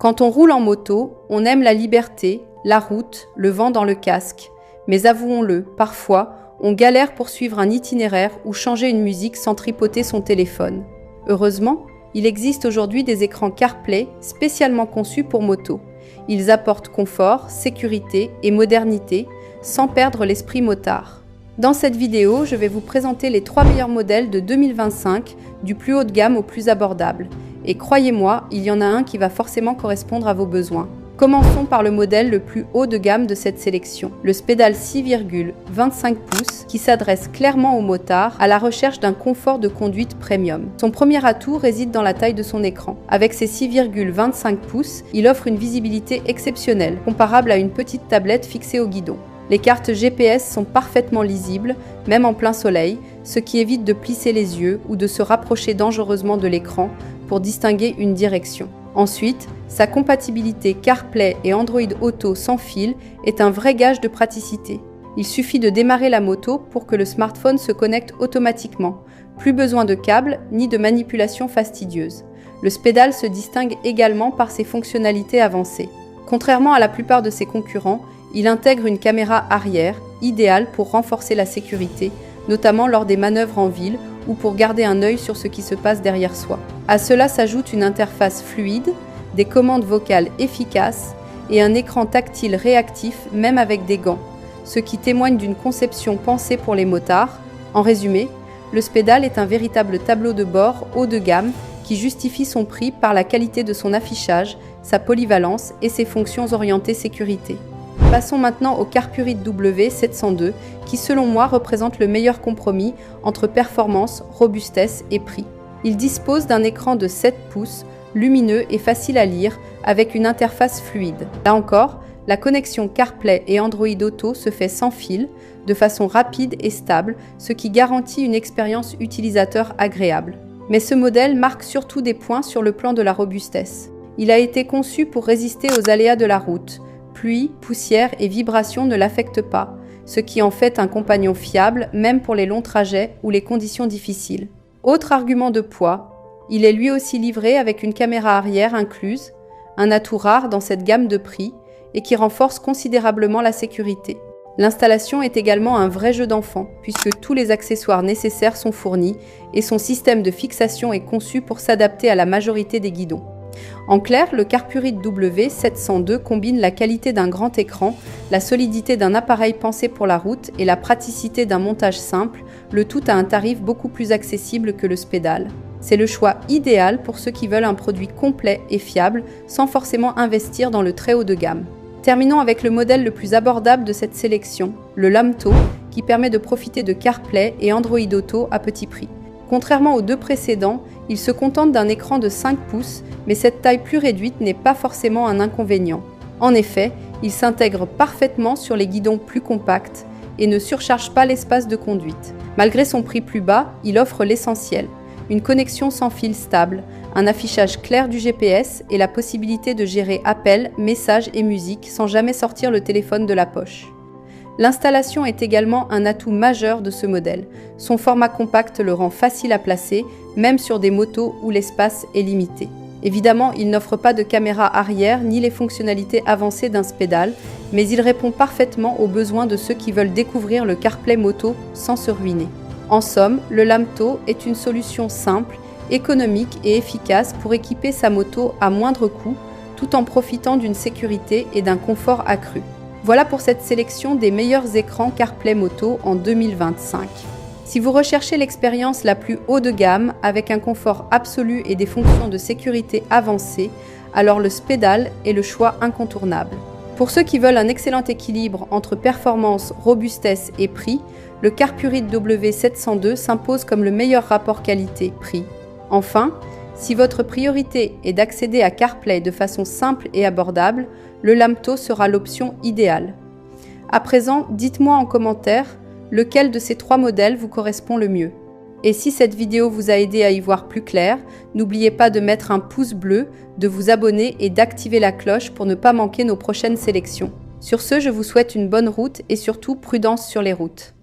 Quand on roule en moto, on aime la liberté, la route, le vent dans le casque. Mais avouons-le, parfois, on galère pour suivre un itinéraire ou changer une musique sans tripoter son téléphone. Heureusement, il existe aujourd'hui des écrans CarPlay spécialement conçus pour moto. Ils apportent confort, sécurité et modernité sans perdre l'esprit motard. Dans cette vidéo, je vais vous présenter les 3 meilleurs modèles de 2025, du plus haut de gamme au plus abordable. Et croyez-moi, il y en a un qui va forcément correspondre à vos besoins. Commençons par le modèle le plus haut de gamme de cette sélection, le Spédal 6,25 pouces qui s'adresse clairement aux motards à la recherche d'un confort de conduite premium. Son premier atout réside dans la taille de son écran. Avec ses 6,25 pouces, il offre une visibilité exceptionnelle, comparable à une petite tablette fixée au guidon. Les cartes GPS sont parfaitement lisibles, même en plein soleil, ce qui évite de plisser les yeux ou de se rapprocher dangereusement de l'écran pour distinguer une direction. Ensuite, sa compatibilité CarPlay et Android Auto sans fil est un vrai gage de praticité. Il suffit de démarrer la moto pour que le smartphone se connecte automatiquement. Plus besoin de câbles ni de manipulation fastidieuse. Le Spédal se distingue également par ses fonctionnalités avancées. Contrairement à la plupart de ses concurrents, il intègre une caméra arrière, idéale pour renforcer la sécurité, notamment lors des manœuvres en ville ou pour garder un œil sur ce qui se passe derrière soi. À cela s'ajoute une interface fluide, des commandes vocales efficaces et un écran tactile réactif même avec des gants, ce qui témoigne d'une conception pensée pour les motards. En résumé, le Spédal est un véritable tableau de bord haut de gamme qui justifie son prix par la qualité de son affichage, sa polyvalence et ses fonctions orientées sécurité. Passons maintenant au Carpurit W702 qui selon moi représente le meilleur compromis entre performance, robustesse et prix. Il dispose d'un écran de 7 pouces, lumineux et facile à lire avec une interface fluide. Là encore, la connexion CarPlay et Android Auto se fait sans fil, de façon rapide et stable, ce qui garantit une expérience utilisateur agréable. Mais ce modèle marque surtout des points sur le plan de la robustesse. Il a été conçu pour résister aux aléas de la route. Pluie, poussière et vibrations ne l'affectent pas, ce qui en fait un compagnon fiable même pour les longs trajets ou les conditions difficiles. Autre argument de poids, il est lui aussi livré avec une caméra arrière incluse, un atout rare dans cette gamme de prix et qui renforce considérablement la sécurité. L'installation est également un vrai jeu d'enfant puisque tous les accessoires nécessaires sont fournis et son système de fixation est conçu pour s'adapter à la majorité des guidons. En clair, le Carpurit W702 combine la qualité d'un grand écran, la solidité d'un appareil pensé pour la route et la praticité d'un montage simple, le tout à un tarif beaucoup plus accessible que le Spédal. C'est le choix idéal pour ceux qui veulent un produit complet et fiable sans forcément investir dans le très haut de gamme. Terminons avec le modèle le plus abordable de cette sélection, le Lamto, qui permet de profiter de CarPlay et Android Auto à petit prix. Contrairement aux deux précédents, il se contente d'un écran de 5 pouces, mais cette taille plus réduite n'est pas forcément un inconvénient. En effet, il s'intègre parfaitement sur les guidons plus compacts et ne surcharge pas l'espace de conduite. Malgré son prix plus bas, il offre l'essentiel, une connexion sans fil stable, un affichage clair du GPS et la possibilité de gérer appels, messages et musique sans jamais sortir le téléphone de la poche. L'installation est également un atout majeur de ce modèle. Son format compact le rend facile à placer, même sur des motos où l'espace est limité. Évidemment, il n'offre pas de caméra arrière ni les fonctionnalités avancées d'un Spédal, mais il répond parfaitement aux besoins de ceux qui veulent découvrir le CarPlay moto sans se ruiner. En somme, le Lamto est une solution simple, économique et efficace pour équiper sa moto à moindre coût, tout en profitant d'une sécurité et d'un confort accru. Voilà pour cette sélection des meilleurs écrans CarPlay Moto en 2025. Si vous recherchez l'expérience la plus haut de gamme avec un confort absolu et des fonctions de sécurité avancées, alors le Spédal est le choix incontournable. Pour ceux qui veulent un excellent équilibre entre performance, robustesse et prix, le Carpurit W702 s'impose comme le meilleur rapport qualité-prix. Enfin, si votre priorité est d'accéder à CarPlay de façon simple et abordable, le Lamto sera l'option idéale. À présent, dites-moi en commentaire lequel de ces 3 modèles vous correspond le mieux. Et si cette vidéo vous a aidé à y voir plus clair, n'oubliez pas de mettre un pouce bleu, de vous abonner et d'activer la cloche pour ne pas manquer nos prochaines sélections. Sur ce, je vous souhaite une bonne route et surtout prudence sur les routes.